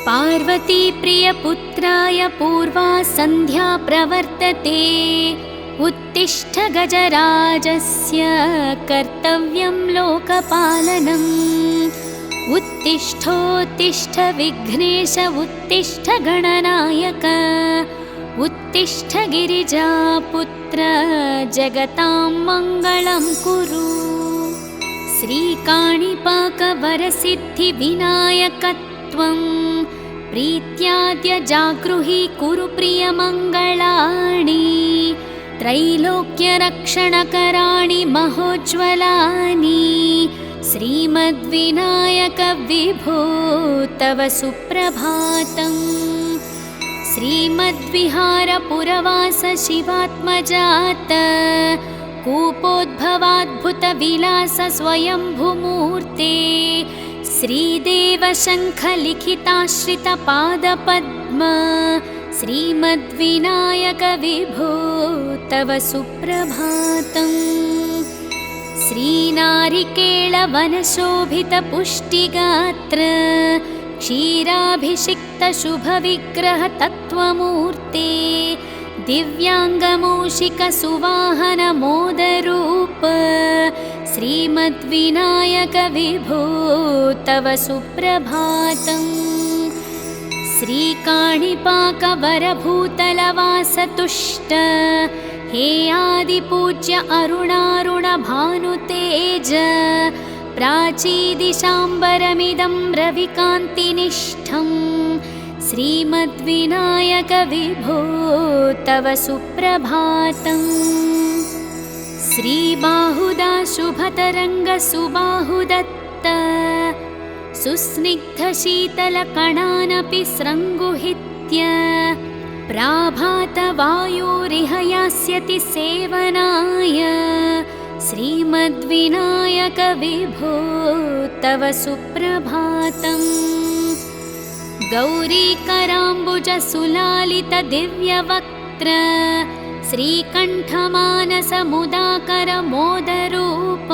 पार्वती प्रियपुत्राय पूर्वा सन्ध्या प्रवर्तते। उत्तिष्ठ गजराजस्य कर्तव्यं लोकपालनम्। उत्तिष्ठोत्तिष्ठ विघ्नेश उत्तिष्ठ गणनायक। उत्तिष्ठ गिरिजापुत्र जगतां मङ्गलं कुरु। श्रीकाणिपाकवरसिद्धिविनायकत्वं प्रीत्याद्य जागृहि कुरु प्रियमङ्गलानि। त्रैलोक्यरक्षणकराणि महोज्ज्वलानि। श्रीमद्विनायक विभो तव सुप्रभातम्। श्रीमद्विहारपुरवास शिवात्मजात कूपोद्भवाद्भुतविलास स्वयंभूमूर्ते। श्रीदेवशङ्खलिखिताश्रितपादपद्म श्रीमद्विनायक विभो तव सुप्रभातम्। श्रीनारिकेळवनशोभितपुष्टिगात्र क्षीराभिषिक्तशुभविग्रह तत्त्वमूर्ते। दिव्याङ्गमूषिकसुवाहनमोदरूप श्रीमद्विनायक विभो तव सुप्रभातम्। श्रीकाणिपाकवरभूतलवासतुष्ट हे आदिपूज्य अरुणारुणभानुतेज। प्राचीदिशाम्बरमिदं रविकान्तिनिष्ठं श्रीमद्विनायक विभो तव सुप्रभातम्। श्रीबाहुदा शुभतरङ्गसुबाहुदत्त सुस्निग्धशीतलकणानपि स्रङ्गुहित्य। प्राभातवायुरिह यास्यति सेवनाय श्रीमद्विनायक विभो तव सुप्रभातम्। गौरीकराम्बुजसुलालितदिव्यवक्त्र श्रीकण्ठमानसमुदाकरमोदरूप।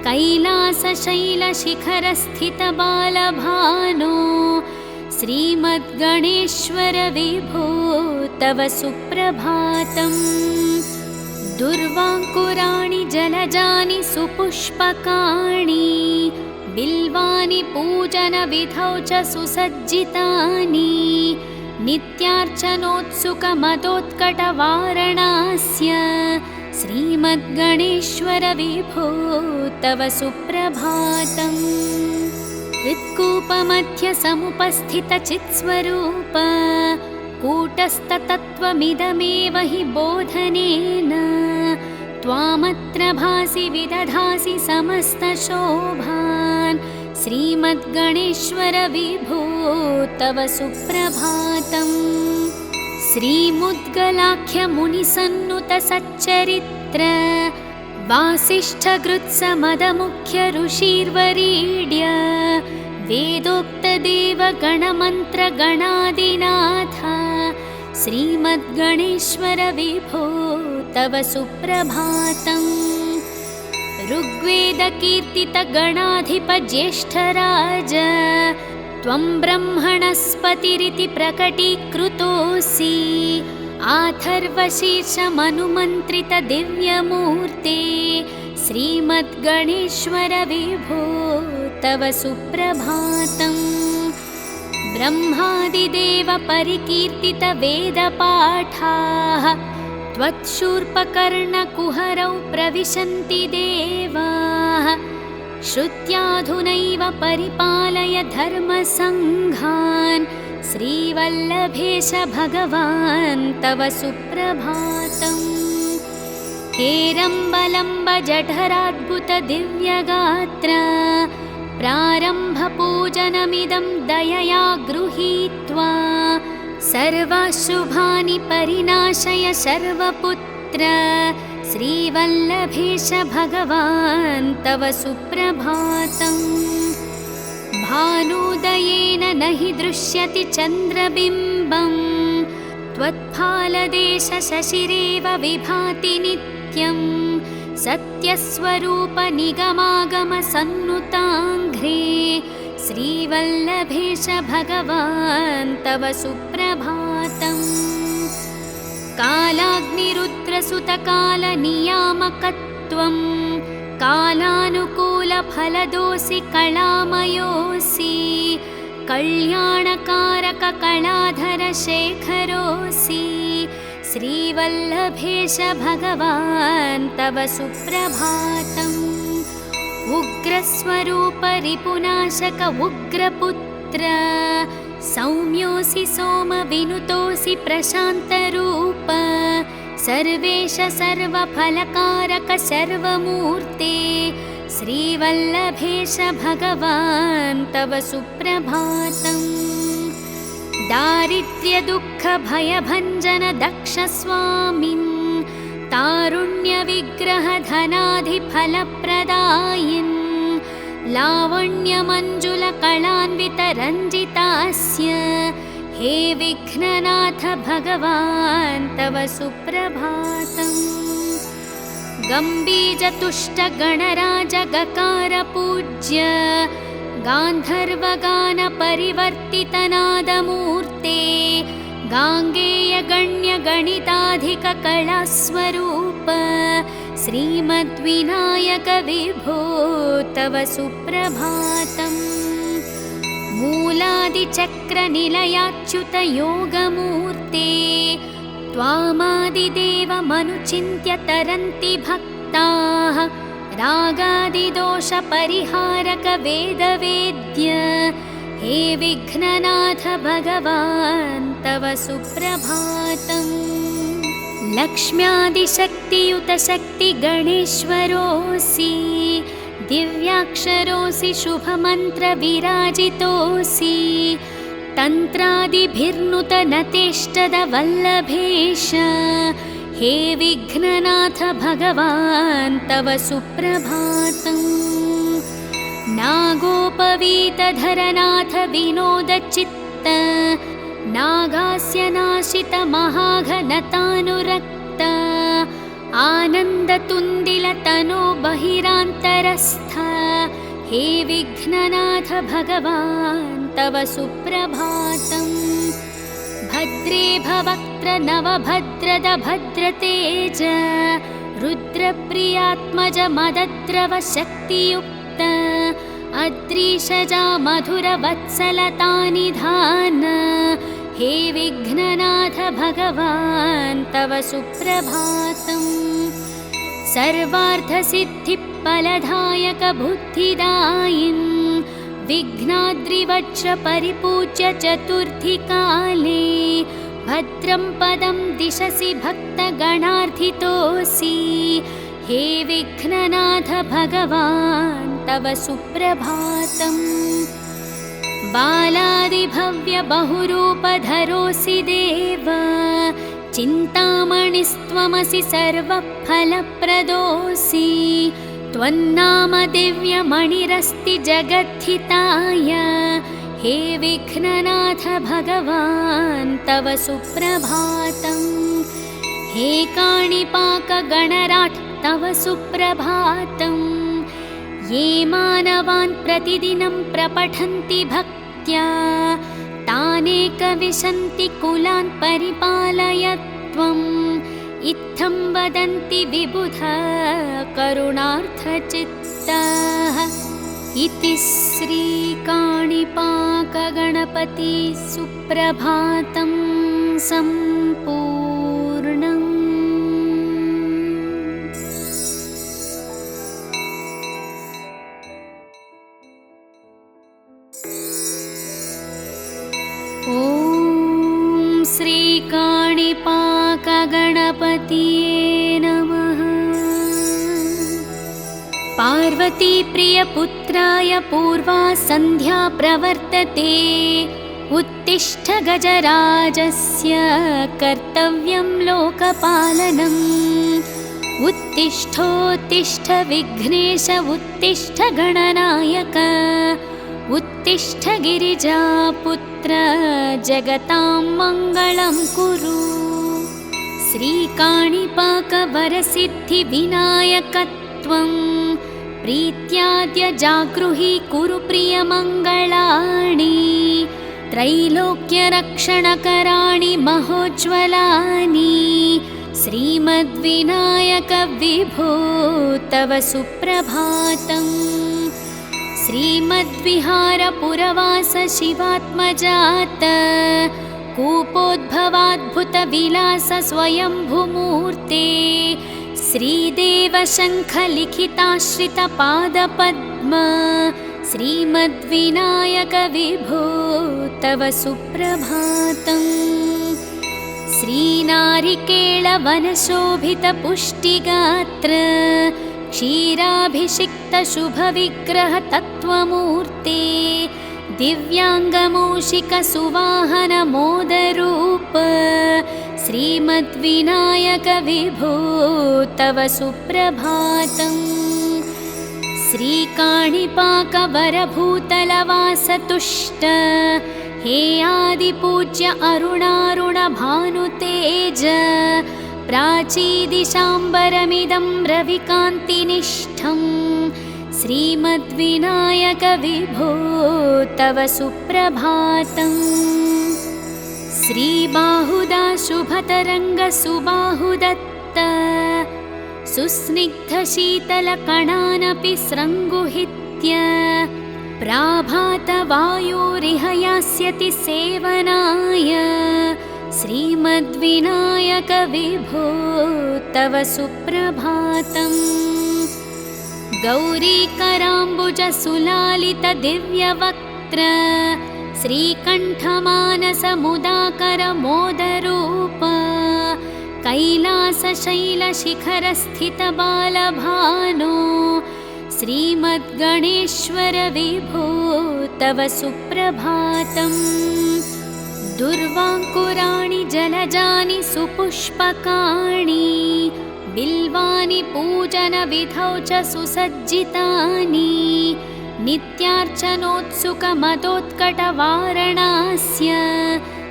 कैलासशैलशिखरस्थितबालभानो श्रीमद्गणेश्वर विभो तव सुप्रभातम्। दुर्वाङ्कुराणि जलजानि सुपुष्पकाणि बिल्वानि पूजनविधौ च सुसज्जितानि। नित्यार्चनोत्सुकमदोत्कटवारणास्य श्रीमद्गणेश्वर विभो तव सुप्रभातम्। हृत्कूपमध्य समुपस्थितचित्स्वरूप कूटस्थतत्त्वमिदमेव हि बोधनेन। त्वामत्र भासि विदधासि समस्तशोभान् श्रीमद्गणेश्वर विभो तव सुप्रभातम्। श्रीमुद्गलाख्यमुनिसन्नुतसच्चरित्र वासिष्ठगृत्समदमुख्य ऋषिर्वरीड्य। वेदोक्तदेवगणमन्त्रगणादिनाथ श्रीमद्गणेश्वर विभो तव सुप्रभातम्। ऋग्वेदकीर्तितगणाधिपज्येष्ठराज त्वं ब्रह्मणस्पतिरिति प्रकटीकृतोऽसि। आथर्वशीर्षमनुमन्त्रितदिव्यमूर्ते श्रीमद्गणेश्वर विभो तव सुप्रभातम्। ब्रह्मादिदेव परिकीर्तितवेदपाठाः त्वत्शूर्पकर्णकुहरौ प्रविशन्ति देवाः। श्रुत्याधुनैव परिपालय धर्मसङ्घान् श्रीवल्लभेश भगवान् तव सुप्रभातम्। हेरम्बलम्ब जठराद्भुतदिव्यगात्र प्रारम्भपूजनमिदं दयया गृहीत्वा। सर्वाशुभानि परिनाशय सर्वपुत्र श्रीवल्लभेश भगवान् तव सुप्रभातम्। भानुदयेन न हि दृश्यति चन्द्रबिम्बम् त्वत्फालदेश शशिरेव विभाति नित्यम्। सत्यस्वरूप निगमागम सन्नुताङ्घ्रे श्रीवल्लभेश भगवान् तव सुप्रभातम्। कालाग्निरुद्रसुतकालनियामकत्वं कालानुकूलफलदोऽसि कलामयोऽसि कल्याणकारककलाधरशेखरोऽसि श्रीवल्लभेश भगवान् तव सुप्रभातम्। उग्रस्वरूप रिपुनाशक उग्रपुत्र सौम्योऽसि सोमविनुतोऽसि प्रशान्तरूप सर्वेश सर्वफलकारक सर्वमूर्ते श्रीवल्लभेश भगवान् तव सुप्रभातम्। दारिद्र्यदुःखभयभञ्जन दक्षस्वामिन् तारुण्यविग्रहधनाधिफलप्रदायिन् लावण्यमञ्जुलकलान्वितरञ्जितास्य हे विघ्ननाथ भगवान् तव सुप्रभातम्। गम्बीजतुष्टगणराजगकारपूज्य गान्धर्वगानपरिवर्तितनादमूर्ते गाङ्गेयगण्यगणिताधिककलास्वरूप श्रीमद्विनायक विभो तव सुप्रभातम्। मूलादिचक्रनिलयाच्युतयोगमूर्ते त्वामादिदेवमनुचिन्त्य तरन्ति भक्ताः रागादिदोषपरिहारक वेदवेद्य हे विघ्ननाथ भगवान् तव सुप्रभातम्। लक्ष्म्यादिशक्तियुत शक्तिगणेश्वरोऽसि दिव्याक्षरोऽसि शुभमन्त्रविराजितोऽसि तन्त्रादिभिर्नुतनतेष्टदवल्लभेश हे विघ्ननाथ भगवान् तव सुप्रभातम्। नागोपवीतधरनाथ विनोदचित्त नागास्यनाशित महाघनतानुरक्त आनन्दतुन्दिलतनो बहिरान्तरस्थ हे विघ्ननाथ भगवान् तव सुप्रभातम्। भद्रे भवक्त्र नवभद्रद भद्रतेज रुद्रप्रियात्मज मदद्रव शक्तियुक्त अद्रीशजा मधुरवत्सलतानिधान हे विघ्ननाथ भगवान् तव सुप्रभातम्। सर्वार्थसिद्धिफलदायक बुद्धिदायिन् विघ्नाद्रिवज्र परिपूज्य चतुर्थीकाले भद्रं पदं दिशसि भक्तगणार्थितोऽसि हे विघ्ननाथ भगवान् तव सुप्रभातम्। बालादिभव्य बहुरूपधरोऽसि देव चिन्तामणिस्त्वमसि सर्वफलप्रदोऽसि त्वन्नाम दिव्यमणिरस्ति जगद्धिताय हे विघ्ननाथ भगवान् तव सुप्रभातम्। हे काणिपाकगणराट् तव सुप्रभातम्। ये मानवान् प्रतिदिनं प्रपठन्ति भक्त्या तानेकविशन्ति कुलान् परिपालय त्वम् इत्थं वदन्ति विबुध करुणार्थचित्ताः। इति श्रीकाणिपाकगणपति सुप्रभातं सम्पूर्णम्। ॐ श्रीकाणिपाकगणपतये नमः। पार्वतीप्रियपुत्राय पूर्वा सन्ध्या प्रवर्तते उत्तिष्ठ गजराजस्य कर्तव्यं लोकपालनम्। उत्तिष्ठोत्तिष्ठ विघ्नेश उत्तिष्ठ गणनायक उत्तिष्ठ गिरिजापुत्र जगतां मङ्गलं कुरु। श्रीकाणिपाकवरसिद्धिविनायकत्वं प्रीत्याद्य जागृहि कुरु प्रियमङ्गलानि त्रैलोक्यरक्षणकराणि महोज्ज्वलानि श्रीमद्विनायक विभो तव सुप्रभातम्। श्रीमद्विहारपुरवास शिवात्मजात कूपोद्भवाद्भुतविलास स्वयंभूमूर्ते श्रीदेवशङ्खलिखिताश्रितपादपद्म श्रीमद्विनायक विभो तव सुप्रभातम्। श्रीनारिकेळवनशोभितपुष्टिगात्र क्षीराभिषिक्तशुभविग्रहतत्त्वमूर्ते दिव्याङ्गमूषिकसुवाहनमोदरूप श्रीमद्विनायक विभो तव सुप्रभातम्। श्रीकाणिपाकवरभूतलवासतुष्ट हे आदिपूज्य अरुणारुणभानुतेज प्राचीदिशाम्बरमिदं रविकान्तिनिष्ठं श्रीमद्विनायक विभो तव सुप्रभातम्। श्रीबाहुदा शुभतरङ्गसुबाहुदत्त सुस्निग्धशीतलकणानपि स्रङ्गुहित्य प्राभातवायोरिह यास्यति सेवनाय श्रीमद्विनायक विभो तव सुप्रभातम्। गौरीकराम्बुजसुलालितदिव्यवक्त्र श्रीकण्ठमानसमुदाकरमोदरूप कैलासशैलशिखरस्थितबालभानो श्रीमद्गणेश्वर विभो तव सुप्रभातम्। दुर्वाङ्कुराणि जलजानि सुपुष्पकाणि बिल्वानि पूजनविधौ च सुसज्जितानि नित्यार्चनोत्सुकमदोत्कटवारणास्य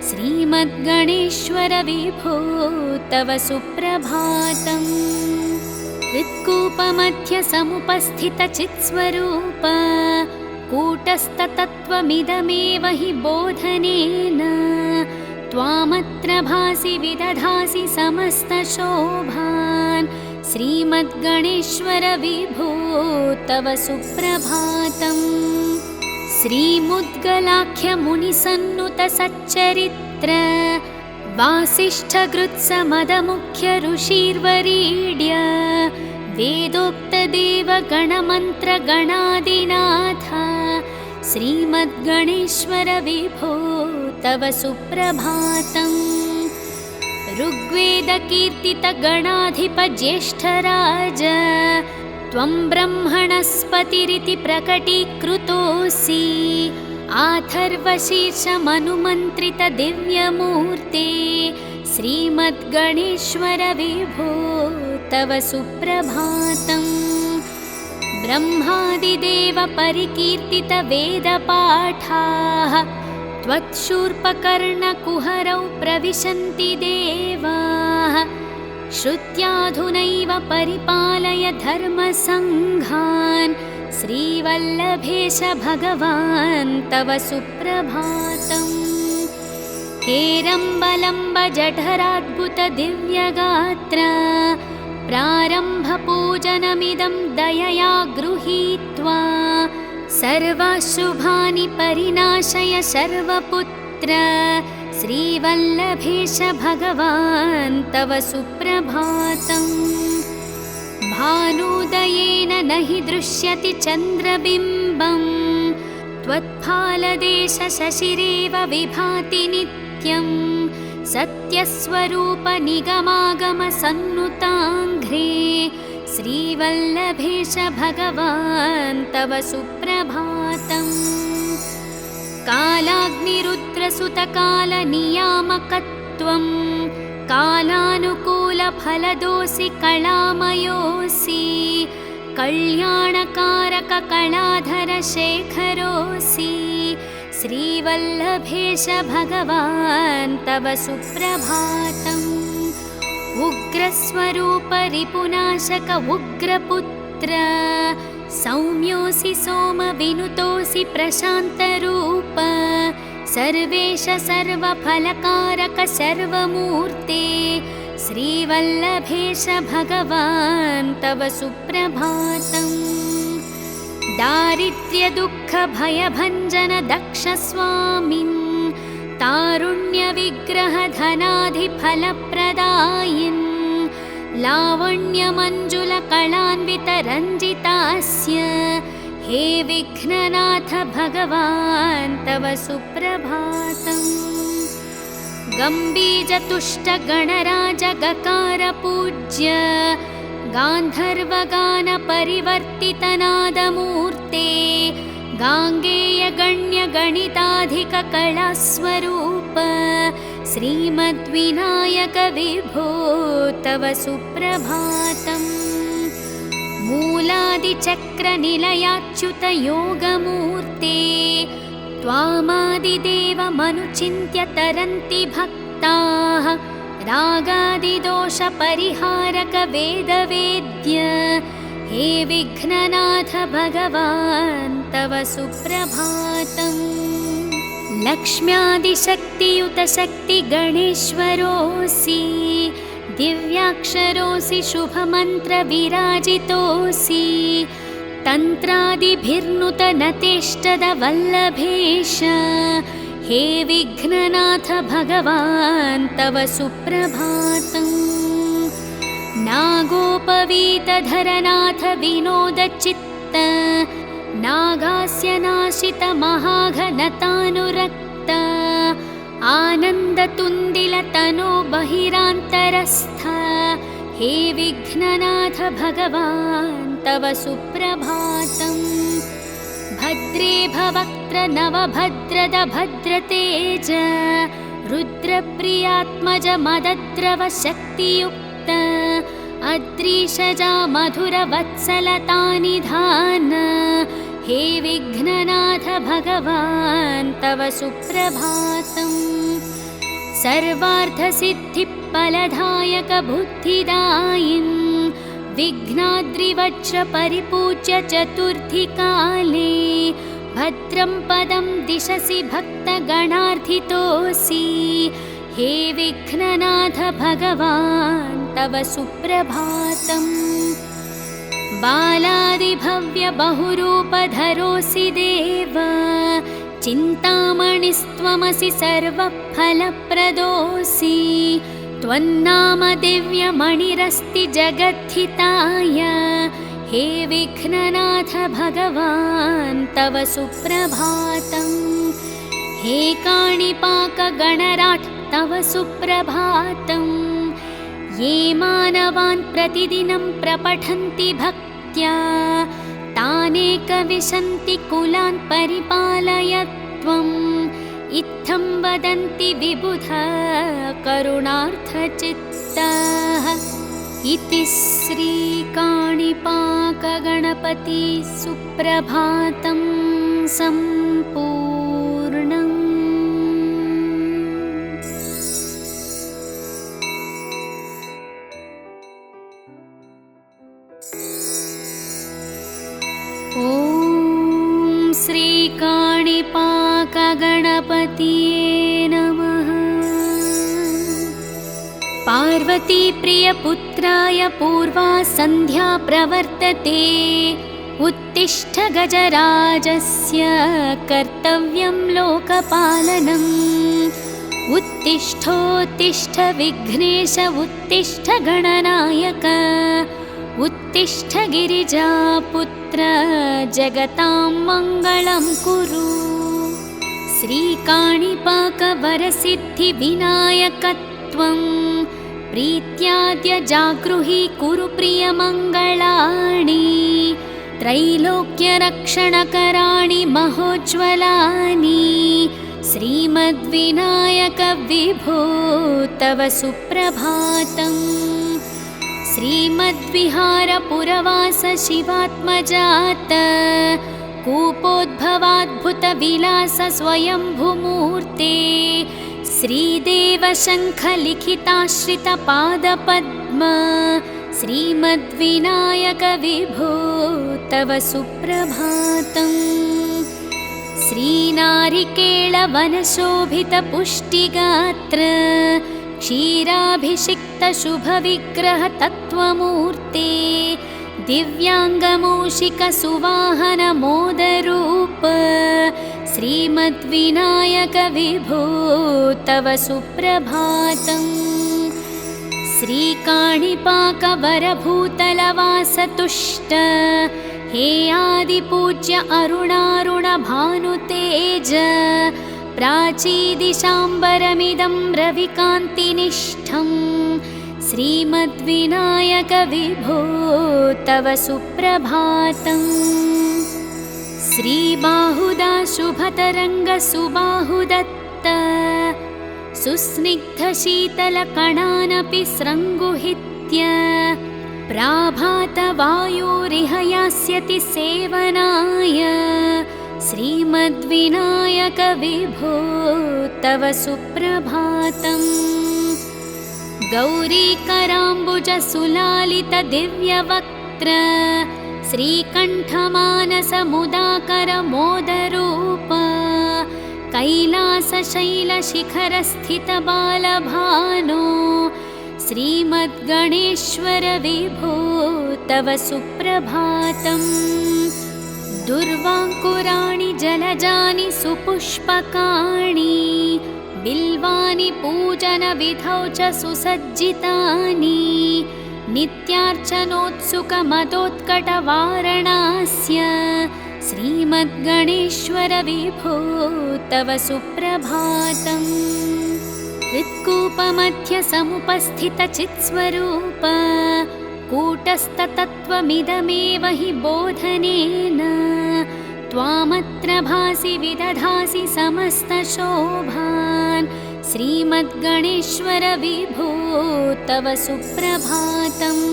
श्रीमद्गणेश्वर विभो तव सुप्रभातम्। हृत्कूपमध्यसमुपस्थितचित्स्वरूप कूटस्थतत्त्वमिदमेव हि बोधनेन त्वामत्र भासि विदधासि समस्तशोभान् श्रीमद्गणेश्वर विभो तव सुप्रभातम्। श्रीमुद्गलाख्यमुनिसन्नुतसच्चरित्र वासिष्ठगृत्समदमुख्य ऋषिर्वरीड्य वेदोक्तदेवगणमन्त्रगणादिनाथ श्रीमद्गणेश्वर विभो तव सुप्रभातम्। ऋग्वेदकीर्तितगणाधिपज्येष्ठराज त्वं ब्रह्मणस्पतिरिति प्रकटीकृतोऽसि आथर्वशीर्षमनुमन्त्रितदिव्यमूर्ते श्रीमद्गणेश्वर विभो तव सुप्रभातम्। ब्रह्मादिदेव परिकीर्तितवेदपाठाः त्वत्शूर्पकर्णकुहरौ प्रविशन्ति देवाः श्रुत्याधुनैव परिपालय धर्मसङ्घान् श्रीवल्लभेश भगवान् तव सुप्रभातम्। हेरम्बलम्ब जठराद्भुतदिव्यगात्र प्रारम्भपूजनमिदं दयया गृहीत्वा सर्वाशुभानि परिनाशय शर्वपुत्र श्रीवल्लभेश भगवान् तव सुप्रभातम्। भानुदयेन न हि दृश्यति चन्द्रबिम्बं त्वत्फालदेश शशिरेव विभाति नित्यं सत्यस्वरूप निगमागम सन्नुताङ्घ्रे श्रीवल्लभेश भगवान् तव सुप्रभातम्। कालाग्निरुद्रसुतकालनियामकत्वं कालानुकूलफलदोऽसि कलामयोऽसि कल्याणकारककलाधरशेखरोऽसि श्रीवल्लभेश भगवान् तव सुप्रभातम्। उग्रस्वरूप रिपुनाशक उग्रपुत्र सौम्योऽसि सोमविनुतोऽसि प्रशान्तरूप सर्वेश सर्वफलकारक सर्वमूर्ते श्रीवल्लभेश भगवान् तव सुप्रभातम्। दारिद्र्यदुःखभयभञ्जन दक्षस्वामिन् तारुण्यविग्रहधनाधिफलप्रदायिन् लावण्यमञ्जुलकलान्वितरञ्जितास्य हे विघ्ननाथ भगवान् तव सुप्रभातम्। गम्बीजतुष्टगणराजगकारपूज्य गान्धर्वगानपरिवर्तितनादमूर्ते गाङ्गेयगण्यगणिताधिककलास्वरूप श्रीमद्विनायक विभो तव सुप्रभातम्। मूलादिचक्रनिलयाच्युतयोगमूर्ते त्वामादिदेवमनुचिन्त्य तरन्ति भक्ताः रागादिदोषपरिहारक वेदवेद्य हे विघ्ननाथ भगवान् तव सुप्रभातम्। लक्ष्म्यादिशक्तियुत शक्तिगणेश्वरोऽसि दिव्याक्षरोऽसि शुभमन्त्रविराजितोऽसि तन्त्रादिभिर्नुतनतेष्टदवल्लभेश हे विघ्ननाथ भगवान् तव सुप्रभातम्। नागोपवीतधरनाथ विनोदचित्त नागास्यनाशितमहाघनतानुरक्त आनन्दतुन्दिलतनो बहिरान्तरस्थ हे विघ्ननाथ भगवान् तव सुप्रभातम्। भद्रे भवक्त्र नवभद्रद भद्रतेज रुद्रप्रियात्मज मदद्रव शक्तियुक्त अद्रीशजा मधुरवत्सलतानिधान हे विघ्ननाथ भगवान् तव सुप्रभातम्। सर्वार्थसिद्धिफलदायक बुद्धिदायिन् विघ्नाद्रिवज्रपरिपूज्य चतुर्थीकाले भद्रं पदं दिशसि भक्तगणार्थितोऽसि हे विघ्ननाथ भगवान् तव सुप्रभातम्। बालादिभव्यबहुरूपधरोऽसि देव चिन्तामणिस्त्वमसि सर्वफलप्रदोऽसि त्वन्नाम दिव्यमणिरस्ति जगद्धिताय हे विघ्ननाथ भगवान् तव सुप्रभातम्। हे काणिपाकगणराट् तव सुप्रभातम्। ये मानवान् प्रतिदिनं प्रपठन्ति भक्त्या तानेकविशन्ति कुलान् परिपालय त्वम् इत्थं वदन्ति विबुधा करुणार्थचित्ताः। इति श्रीकाणिपाकगणपति सुप्रभातं सम्पूर्णम्। ॐ श्रीकाणिपाकगणपतये नमः। पार्वतीप्रियपुत्राय पूर्वा सन्ध्या प्रवर्तते उत्तिष्ठ गजराजस्य कर्तव्यं लोकपालनम्। उत्तिष्ठोत्तिष्ठ विघ्नेश उत्तिष्ठ गणनायक उत्तिष्ठ गिरिजापुत्र जगतां मङ्गलं कुरु। श्रीकाणिपाकवरसिद्धिविनायकत्वं प्रीत्याद्य जागृहि कुरु प्रियमङ्गलानि। त्रैलोक्यरक्षणकराणि महोज्ज्वलानि श्रीमद्विनायक विभो तव सुप्रभातम्। श्रीमद्विहारपुरवास शिवात्मजात कूपोद्भवाद्भुतविलास स्वयंभुमूर्ते श्रीदेवशङ्खलिखिताश्रितपादपद्म श्रीमद्विनायक विभो तव सुप्रभातम्। श्रीनारिकेळवनशोभितपुष्टिगात्र क्षीराभिषिक्तशुभविग्रहतत्त्वमूर्ते दिव्याङ्गमूषिकसुवाहनमोदरूप श्रीमद्विनायक विभो तव सुप्रभातम्। श्रीकाणिपाकवरभूतलवासतुष्ट हे आदिपूज्य अरुणारुणभानुतेज प्राचीदिशाम्बरमिदं रविकान्तिनिष्ठं श्रीमद्विनायक विभो तव सुप्रभातम्। श्रीबाहुदाशुभतरङ्गसुबाहुदत्त सुस्निग्धशीतलकणानपि स्रङ्गुहित्य प्राभातवायुरिह यास्यति सेवनाय श्रीमद्विनायक विभो तव सुप्रभातम्। गौरीकराम्बुजसुलालितदिव्यवक्त्र श्रीकण्ठमानसमुदाकरमोदरूप कैलासशैलशिखरस्थितबालभानो श्रीमद्गणेश्वर विभो तव सुप्रभातम्। दुर्वाङ्कुराणि जलजानि सुपुष्पकाणि बिल्वानि पूजनविधौ च सुसज्जितानि नित्यार्चनोत्सुकमदोत्कटवारणास्य श्रीमद्गणेश्वर विभो तव सुप्रभातम्। हृत्कूपमध्यसमुपस्थितचित्स्वरूप कूटस्थतत्त्वमिदमेव हि बोधनेन त्वामत्र भासि विदधासि समस्तशोभान् श्रीमद्गणेश्वर विभो तव सुप्रभातम्।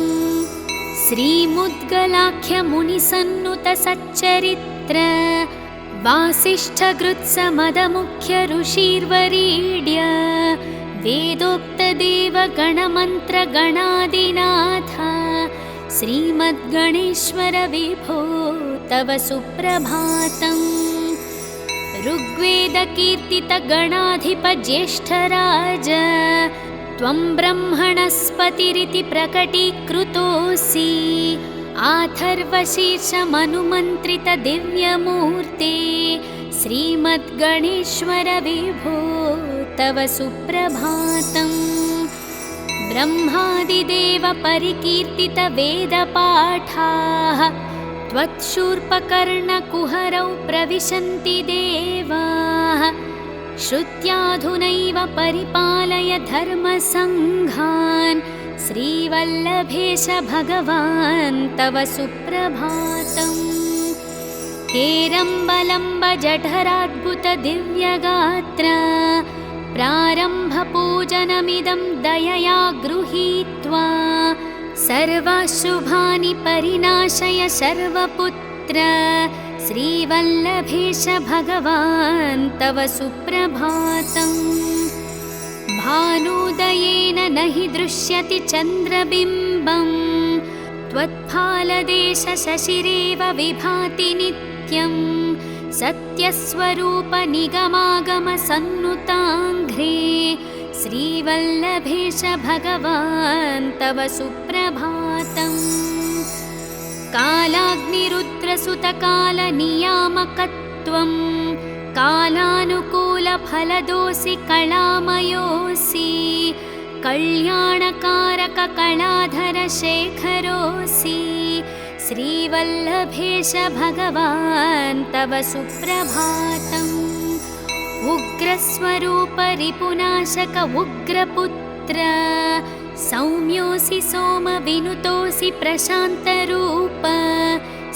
श्रीमुद्गलाख्यमुनिसन्नुतसच्चरित्र वासिष्ठगृत्समदमुख्य ऋषिर्वरीड्य वेदोक्तदेवगणमन्त्रगणादिनाथ श्रीमद्गणेश्वर विभो तव सुप्रभातम्। ऋग्वेदकीर्तितगणाधिपज्येष्ठराज त्वं ब्रह्मणस्पतिरिति प्रकटीकृतोऽसि आथर्वशीर्षमनुमन्त्रितदिव्यमूर्ते श्रीमद्गणेश्वर विभो तव सुप्रभातम्। ब्रह्मादिदेव परिकीर्तितवेदपाठाः त्वत्शूर्पकर्णकुहरौ प्रविशन्ति देवाः श्रुत्याधुनैव परिपालय धर्मसङ्घान् श्रीवल्लभेश भगवान् तव सुप्रभातम्। हेरम्बलम्बजठराद्भुतदिव्यगात्र प्रारम्भपूजनमिदं दयया गृहीत्वा सर्वशुभानि परिनाशय शर्वपुत्र श्रीवल्लभेश भगवान् तव सुप्रभातम्। भानुदयेन न हि दृश्यति चन्द्रबिम्बं त्वत्फालदेशशशिरेव विभाति नित्यं सत्यस्वरूप निगमागमसन्नुताङ्घ्रे श्रीवल्लभेश भगवान् तव सुप्रभातम्। कालाग्निरुद्रसुतकालनियामकत्वं कालानुकूलफलदोऽसि कलामयोऽसि कल्याणकारककलाधरशेखरोऽसि श्रीवल्लभेश भगवान् तव सुप्रभातम्। उग्रस्वरूप रिपुनाशक उग्रपुत्र सौम्योऽसि सोमविनुतोऽसि प्रशान्तरूप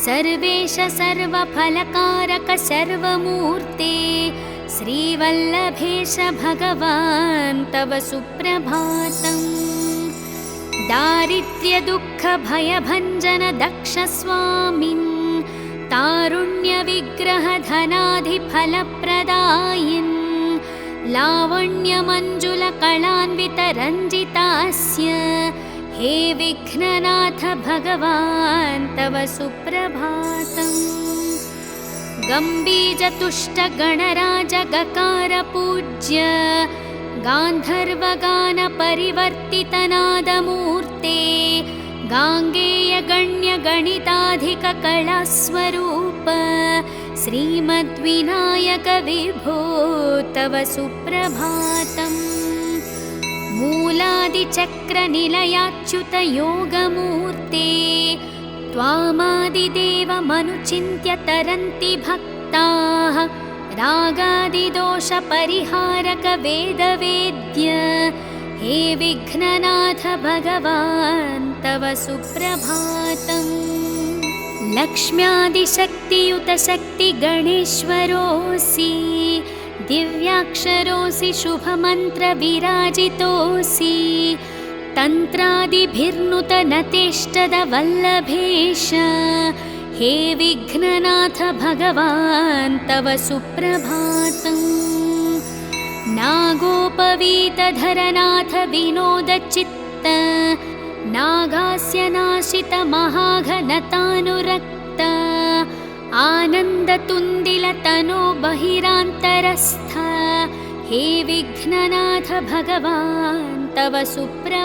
सर्वेश सर्वफलकारक सर्वमूर्ते श्रीवल्लभेश भगवान् तव सुप्रभातम्। दारिद्र्यदुःखभयभञ्जन दक्षस्वामिन् तारुण्यविग्रहधनाधिफलप्रदायिन् लावण्यमञ्जुलकलान्वितरञ्जितास्य हे विघ्ननाथ भगवान् तव सुप्रभातम्। गम्बीजतुष्टगणराजगकारपूज्य गान्धर्वगानपरिवर्तितनादमूर्ते गाङ्गेयगण्यगणिताधिककलास्वरूप श्रीमद्विनायक विभो तव सुप्रभातम्। मूलादिचक्रनिलयाच्युतयोगमूर्ते त्वामादिदेवमनुचिन्त्य तरन्ति भक्ताः रागादिदोषपरिहारकवेदवेद्य हे विघ्ननाथ भगवान् तव सुप्रभातम्। लक्ष्म्यादिशक्तियुतशक्तिगणेश्वरोऽसि दिव्याक्षरोऽसि शुभमन्त्रविराजितोऽसि तन्त्रादिभिर्नुतनतेष्टदवल्लभेश हे विघ्ननाथ भगवान् तव सुप्रभातम्। नागोपवीतधरनाथ विनोदचित्त नागास्यनाशितमहाघनतानुरक्त आनन्दतुन्दिलतनो बहिरान्तरस्थ हे विघ्ननाथ भगवान् तव सुप्रभातम्।